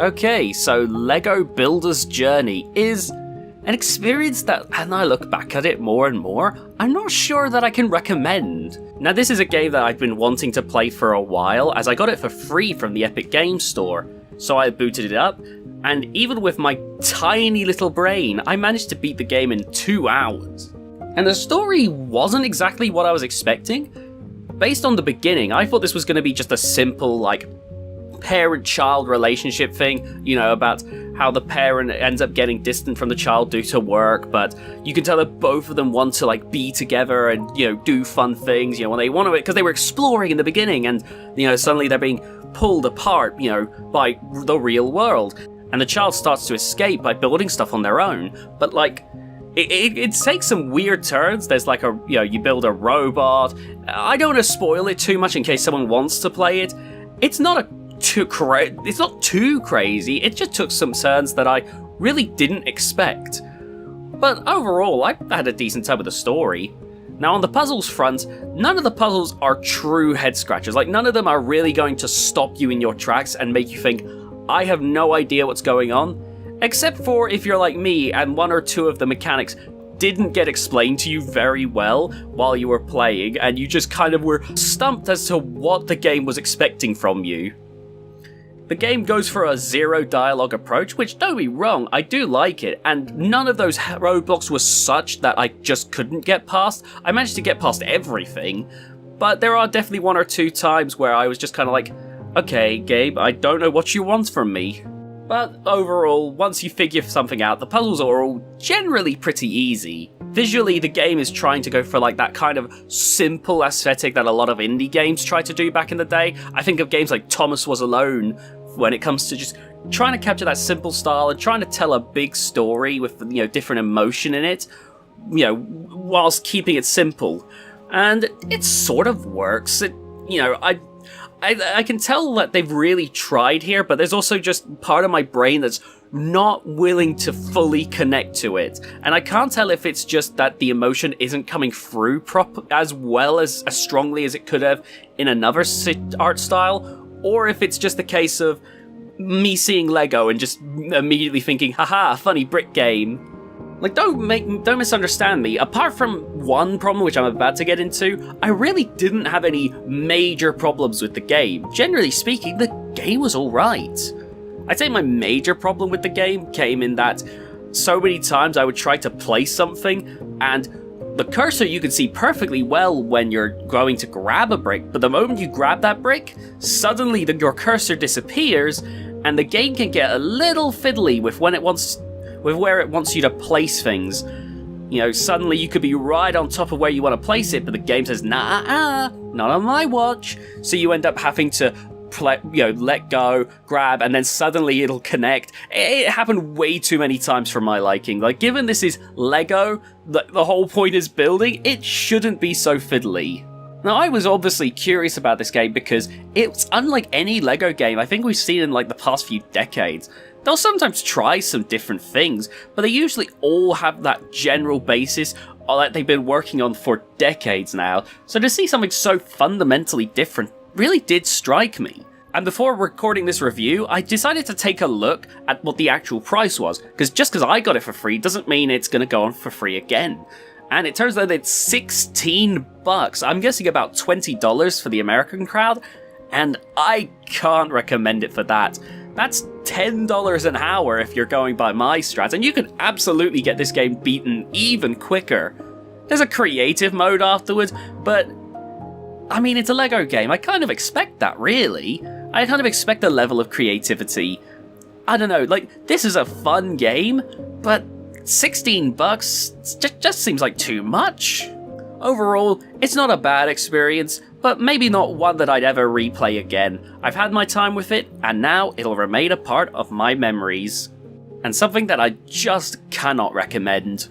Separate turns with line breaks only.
Okay, so LEGO Builder's Journey is an experience that, and I look back at it more and more, I'm not sure that I can recommend. Now this is a game that I've been wanting to play for a while, as I got it for free from the Epic Games Store. So I booted it up, and even with my tiny little brain, I managed to beat the game in 2 hours. And the story wasn't exactly what I was expecting. Based on the beginning, I thought this was going to be just a simple, like, parent-child relationship thing, you know, about how the parent ends up getting distant from the child due to work, but you can tell that both of them want to, like, be together and, you know, do fun things, you know, when they want to, because they were exploring in the beginning, and, you know, suddenly they're being pulled apart, you know, by the real world. And the child starts to escape by building stuff on their own, but, like, it takes some weird turns. There's like a, you know, you build a robot. I don't want to spoil it too much in case someone wants to play it. It's not too crazy. It just took some turns that I really didn't expect. But overall, I had a decent time with the story. Now on the puzzles front, none of the puzzles are true head scratchers. Like, none of them are really going to stop you in your tracks and make you think, I have no idea what's going on. Except for if you're like me and 1 or 2 of the mechanics didn't get explained to you very well while you were playing, and you just kind of were stumped as to what the game was expecting from you. The game goes for a zero dialogue approach, which, don't be wrong, I do like it, and none of those roadblocks were such that I just couldn't get past. I managed to get past everything, but there are definitely 1 or 2 times where I was just kind of like, okay, Gabe, I don't know what you want from me. But overall, once you figure something out, the puzzles are all generally pretty easy. Visually, the game is trying to go for like that kind of simple aesthetic that a lot of indie games try to do back in the day. I think of games like Thomas Was Alone when it comes to just trying to capture that simple style and trying to tell a big story with, you know, different emotion in it, you know, whilst keeping it simple. And it sort of works. It, you know, I can tell that they've really tried here, but there's also just part of my brain that's not willing to fully connect to it. And I can't tell if it's just that the emotion isn't coming through as well as strongly as it could have in another art style, or if it's just a case of me seeing Lego and just immediately thinking, haha, funny brick game. Like, don't misunderstand me. Apart from one problem, which I'm about to get into, I really didn't have any major problems with the game. Generally speaking, the game was alright. I'd say my major problem with the game came in that so many times I would try to place something, and the cursor you can see perfectly well when you're going to grab a brick, but the moment you grab that brick, suddenly your cursor disappears, and the game can get a little fiddly with where it wants you to place things. You know, suddenly you could be right on top of where you want to place it, but the game says, nah, not on my watch. So you end up having to let go, grab, and then suddenly it'll connect. It happened way too many times for my liking. Like, given this is Lego, the whole point is building, it shouldn't be so fiddly. Now, I was obviously curious about this game because it's unlike any Lego game I think we've seen in like the past few decades. They'll sometimes try some different things, but they usually all have that general basis that they've been working on for decades now, so to see something so fundamentally different really did strike me. And before recording this review, I decided to take a look at what the actual price was, because just because I got it for free doesn't mean it's going to go on for free again. And it turns out it's $16. I'm guessing about $20 for the American crowd, and I can't recommend it for that. That's $10 an hour if you're going by my strats, and you can absolutely get this game beaten even quicker. There's a creative mode afterwards, but I mean, it's a Lego game. I kind of expect that, really. I kind of expect a level of creativity. I don't know, like, this is a fun game, but $16 just seems like too much. Overall, it's not a bad experience, but maybe not one that I'd ever replay again. I've had my time with it, and now it'll remain a part of my memories. And something that I just cannot recommend.